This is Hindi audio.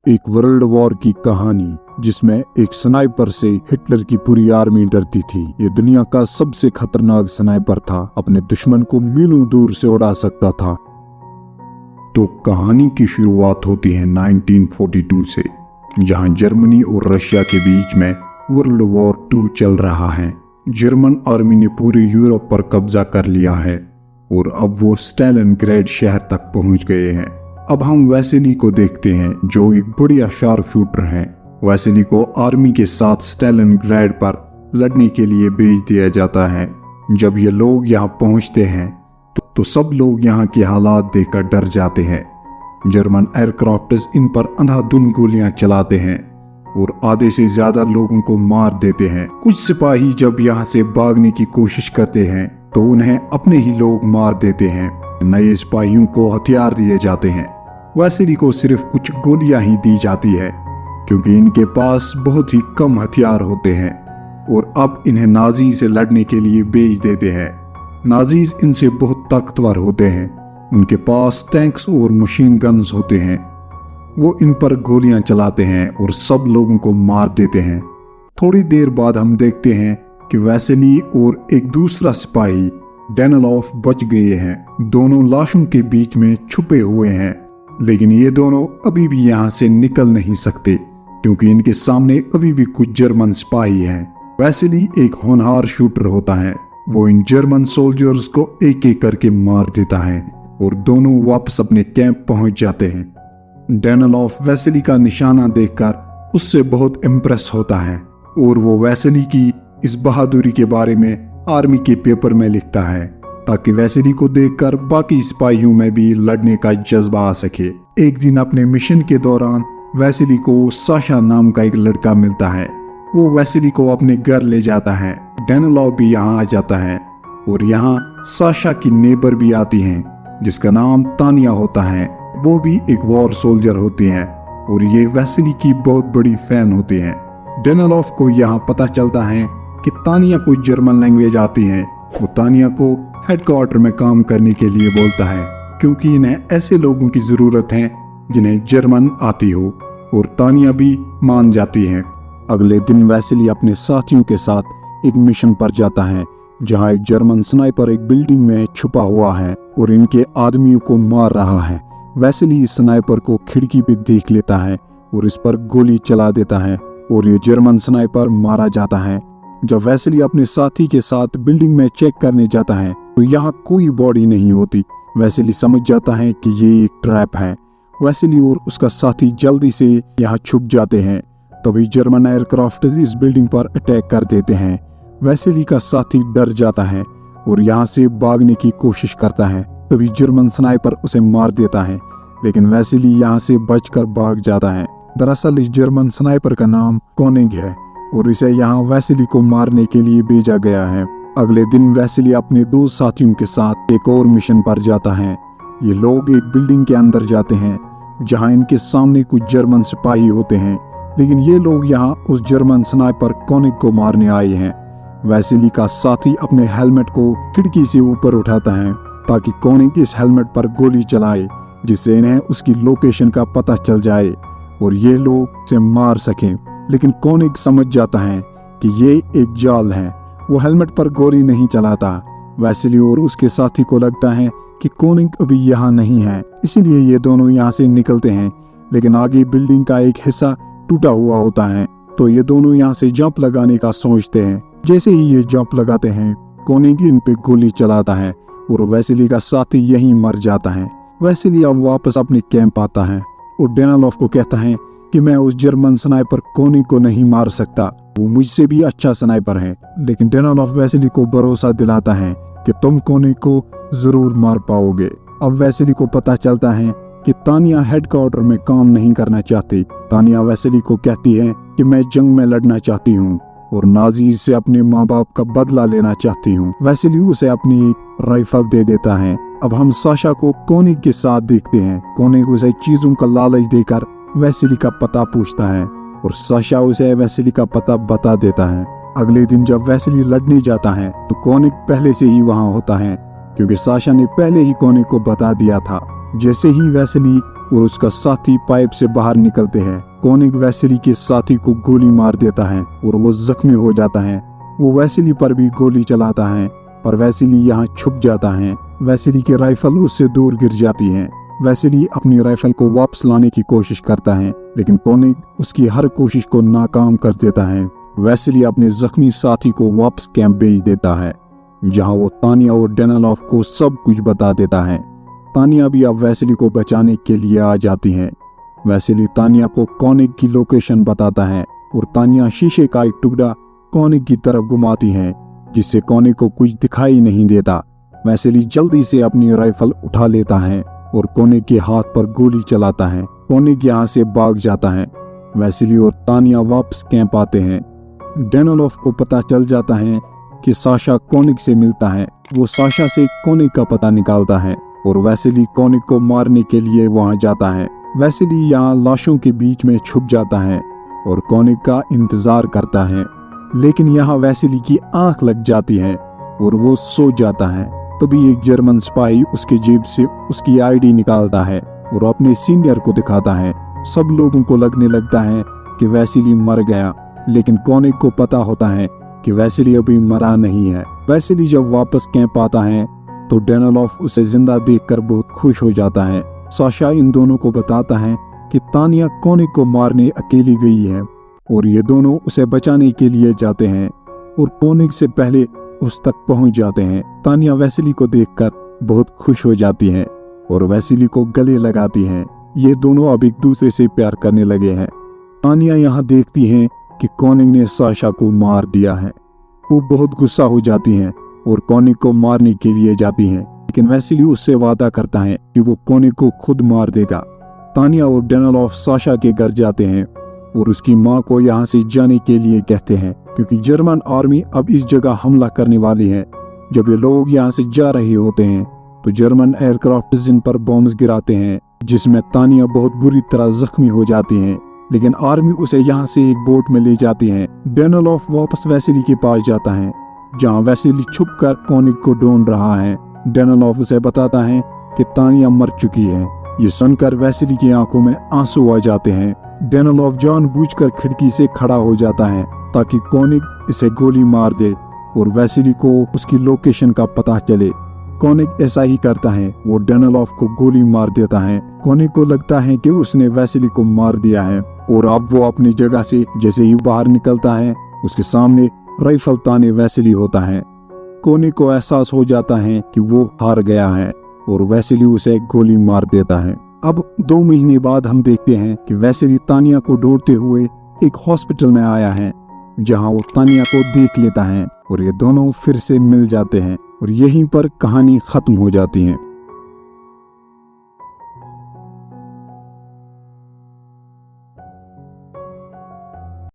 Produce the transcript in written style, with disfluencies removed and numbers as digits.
एक वर्ल्ड वॉर की कहानी जिसमें एक स्नाइपर से हिटलर की पूरी आर्मी डरती थी। ये दुनिया का सबसे खतरनाक स्नाइपर था, अपने दुश्मन को मीलों दूर से उड़ा सकता था। तो कहानी की शुरुआत होती है 1942 से, जहां जर्मनी और रशिया के बीच में वर्ल्ड वॉर 2 चल रहा है। जर्मन आर्मी ने पूरे यूरोप पर कब्जा कर लिया है और अब वो स्टालिनग्राड शहर तक पहुंच गए हैं। अब हम वेसेली को देखते हैं, जो एक बढ़िया शार्प शूटर है। वेसेली को आर्मी के साथ स्टालिनग्राड पर लड़ने के लिए भेज दिया जाता है। जब ये लोग यहाँ पहुंचते हैं तो सब लोग यहाँ के हालात देखकर डर जाते हैं। जर्मन एयरक्राफ्ट्स इन पर अंधाधुंध गोलियां चलाते हैं और आधे से ज्यादा लोगों को मार देते हैं। कुछ सिपाही जब यहाँ से भागने की कोशिश करते हैं तो उन्हें अपने ही लोग मार देते हैं। नए सिपाहियों को हथियार दिए जाते हैं। वेसेली को सिर्फ कुछ गोलियां ही दी जाती है क्योंकि इनके पास बहुत ही कम हथियार होते हैं और अब इन्हें नाजी से लड़ने के लिए भेज देते हैं। नाजीज इनसे बहुत ताकतवर होते हैं। उनके पास टैंक्स और मशीन गन्स होते हैं। वो इन पर गोलियां चलाते हैं और सब लोगों को मार देते हैं। थोड़ी देर बाद हम देखते हैं कि वेसेली और एक दूसरा सिपाही डेनिलोफ बच गए हैं। दोनों लाशों के बीच में छुपे हुए हैं, लेकिन ये दोनों अभी भी यहाँ से निकल नहीं सकते क्योंकि इनके सामने अभी भी कुछ जर्मन सिपाही हैं। वेसेली एक होनहार शूटर होता है। वो इन जर्मन सोल्जर्स को एक एक करके मार देता है और दोनों वापस अपने कैंप पहुंच जाते हैं। डेनिलोफ वेसेली का निशाना देखकर उससे बहुत इम्प्रेस होता है और वो वेसेली की इस बहादुरी के बारे में आर्मी के पेपर में लिखता है ताकि वेसेली को देखकर बाकी सिपाहियों में भी लड़ने का जज्बा आ सके। एक दिन अपने मिशन के दौरान वेसेली को साशा नाम का एक लड़का मिलता है। वो वेसेली को अपने घर ले जाता है। डेनिलोफ भी यहाँ आ जाता है और यहाँ साशा की नेबर भी आती हैं जिसका नाम तानिया होता है। वो भी एक वॉर सोल्जर होती हैं और ये वेसेली की बहुत बड़ी फैन होती हैं। डेनिलोफ को यहाँ पता चलता है कि तानिया को जर्मन लैंग्वेज आती है। वो तानिया को हेडक्वार्टर में काम करने के लिए बोलता है क्योंकि इन्हें ऐसे लोगों की जरूरत है जिन्हें जर्मन आती हो, और तानिया भी मान जाती है। अगले दिन वेसेली अपने साथियों के साथ एक मिशन पर जाता है जहां एक जर्मन स्नाइपर एक बिल्डिंग में छुपा हुआ है और इनके आदमियों को मार रहा है। वेसेली इस स्नाइपर को खिड़की पे देख लेता है और इस पर गोली चला देता है और ये जर्मन स्नाइपर मारा जाता है। जब वेसेली अपने साथी के साथ बिल्डिंग में चेक करने जाता है तो यहाँ कोई बॉडी नहीं होती। वेसेली समझ जाता है कि ये एक ट्रैप है। वेसेली और उसका साथी जल्दी से यहाँ छुप जाते हैं। तभी जर्मन एयरक्राफ्ट इस बिल्डिंग पर अटैक कर देते हैं। वेसेली का साथी डर जाता है और यहाँ से भागने की कोशिश करता है। तभी जर्मन स्नाइपर उसे मार देता है, लेकिन वेसेली यहाँ से बचकर भाग जाता है। दरअसल इस जर्मन स्नाइपर का नाम कोनिग है और इसे यहाँ वेसेली को मारने के लिए भेजा गया है। अगले दिन वेसेली अपने 2 साथियों के साथ एक और मिशन पर जाता है। ये लोग एक बिल्डिंग के अंदर जाते हैं जहाँ इनके सामने कुछ जर्मन सिपाही होते हैं, लेकिन ये लोग यहाँ उस जर्मन स्नाइपर कोनिग को मारने आए हैं। वेसेली का साथी अपने हेलमेट को खिड़की से ऊपर उठाता है ताकि कोनिग इस हेलमेट पर गोली चलाए, जिससे इन्हें उसकी लोकेशन का पता चल जाए और ये लोग उसे मार सकें। लेकिन कोनिग समझ जाता है कि ये एक जाल है। वो हेलमेट पर गोली नहीं चलाता। वेसेली और उसके साथी को लगता है कि कोनिग अभी यहाँ नहीं है, इसीलिए ये दोनों यहाँ से निकलते हैं। लेकिन आगे बिल्डिंग का एक हिस्सा टूटा हुआ होता है, तो ये दोनों यहाँ से जंप लगाने का सोचते हैं। जैसे ही ये जंप लगाते हैं, कोनिग इन पे गोली चलाता है और वेसेली का साथी यहीं मर जाता है। वेसेली अब वापस अपने कैंप आता है और डेनिलोफ को कहता है कि मैं उस जर्मन स्नाइपर कोनिग को नहीं मार सकता, वो मुझसे भी अच्छा स्नाइपर है। लेकिन डेनिलोफ वेसेली को भरोसा दिलाता है कि तुम कोनिग को जरूर मार पाओगे। अब वेसेली को पता चलता है कि तानिया हेडक्वार्टर में काम नहीं करना चाहती। तानिया वेसेली को कहती है कि मैं जंग में लड़ना चाहती हूँ और नाजी से अपने माँ बाप का बदला लेना चाहती हूँ। वेसेली उसे अपनी एक राइफल दे देता है। अब हम साशा को कोनिग के साथ देखते हैं। कोनिग उसे चीजों का लालच देकर वेसेली का पता पूछता है और साशा उसे वेसेली का पता बता देता है। अगले दिन जब वेसेली लड़ने जाता है तो कोनिग पहले से ही वहाँ होता है क्योंकि साशा ने पहले ही कोनिग को बता दिया था। जैसे ही वेसेली और उसका साथी पाइप से बाहर निकलते हैं। कोनिग वेसेली के साथी को गोली मार देता है और वो जख्मी हो जाता है। वो वेसेली पर भी गोली चलाता है पर वेसेली यहाँ छुप जाता है। वेसेली की राइफल उससे दूर गिर जाती है। वेसेली अपनी राइफल को वापस लाने की कोशिश करता है लेकिन कोनिग उसकी हर कोशिश को नाकाम कर देता है। वेसेली अपने जख्मी साथी को वापस कैंप भेज देता है जहां वो तानिया और डेनिलोव को सब कुछ बता देता है। तानिया भी अब वेसेली को बचाने के लिए आ जाती है। वेसेली तानिया को कोनिग की लोकेशन बताता है और तानिया शीशे का एक टुकड़ा कोनिग की तरफ घुमाती है जिससे कोनिग को कुछ दिखाई नहीं देता। वेसेली जल्दी से अपनी राइफल उठा लेता है और कोनिग के हाथ पर गोली चलाता है। कोनिग यहाँ से भाग जाता है। वेसेली और तानिया वापस कैंप आते हैं। डेनिलोव को पता चल जाता है कि साशा कोनिग से मिलता है। वो साशा से कोनिग का पता निकालता है और वेसेली कोनिग को मारने के लिए वहां जाता है। वेसेली यहाँ लाशों के बीच में छुप जाता है और कोनिग का इंतजार करता है लेकिन यहाँ वेसेली की आंख लग जाती है और वो सो जाता है। तभी एक जर्मन सिपाही उसके जेब से उसकी आईडी निकालता है और अपने सीनियर को दिखाता है। सब लोगों को लगने लगता है कि वेसेली मर गया लेकिन कोनिग को पता होता है कि वेसेली अभी मरा नहीं है। वेसेली जब वापस कैंप आता है तो डेनिलोव उसे जिंदा देखकर बहुत खुश हो जाता है। साशा इन दोनों को बताता है कि तानिया कोनिग को मारने अकेली गई है और ये दोनों उसे बचाने के लिए जाते हैं और कोनिग से पहले उस तक पहुंच जाते हैं। तानिया वेसेली को देखकर बहुत खुश हो जाती है और वेसेली को गले लगाती है। ये दोनों अब एक दूसरे से प्यार करने लगे हैं। तानिया यहाँ देखती है कि कोनिग ने साशा को मार दिया है। वो बहुत गुस्सा हो जाती हैं और कोनिग को मारने के लिए जाती हैं लेकिन वेसेली उससे वादा करता है कि वो कोनिग को खुद मार देगा। तानिया और डेनिलोव साशा के घर जाते हैं और उसकी माँ को यहाँ से जाने के लिए कहते हैं क्योंकि जर्मन आर्मी अब इस जगह हमला करने वाली है। जब ये लोग यहाँ से जा रहे होते हैं तो जर्मन एयरक्राफ्ट जिन पर बॉम्ब गिराते हैं जिसमें तानिया बहुत बुरी तरह जख्मी हो जाती है लेकिन आर्मी उसे यहाँ से एक बोट में ले जाती है। डेनिलोव वापस वेसेली के पास जाता है जहाँ वेसेली छुपकर कोनिग को ढूंढ रहा है। डेनिलोव उसे बताता है कि तानिया मर चुकी है। ये सुनकर वेसेली की आंखों में आंसू आ जाते हैं। डेनिलोव जानबूझकर खिड़की से खड़ा हो जाता है ताकि कोनिग इसे गोली मार दे और वेसेली को उसकी लोकेशन का पता चले। कोनिग ऐसा ही करता है, वो डेनिलोव को गोली मार देता है। कोनिग को लगता है कि उसने वेसेली को मार दिया है और अब वो अपनी जगह से जैसे ही बाहर निकलता है उसके सामने राइफल ताने वेसेली होता है। कोनिग को एहसास हो जाता है कि वो हार गया है और वेसेली उसे गोली मार देता है। अब 2 महीने बाद हम देखते हैं कि वेसेली तानिया को ढूंढते हुए एक हॉस्पिटल में आया है जहां वो तानिया को देख लेता है और ये दोनों फिर से मिल जाते हैं और यहीं पर कहानी खत्म हो जाती है।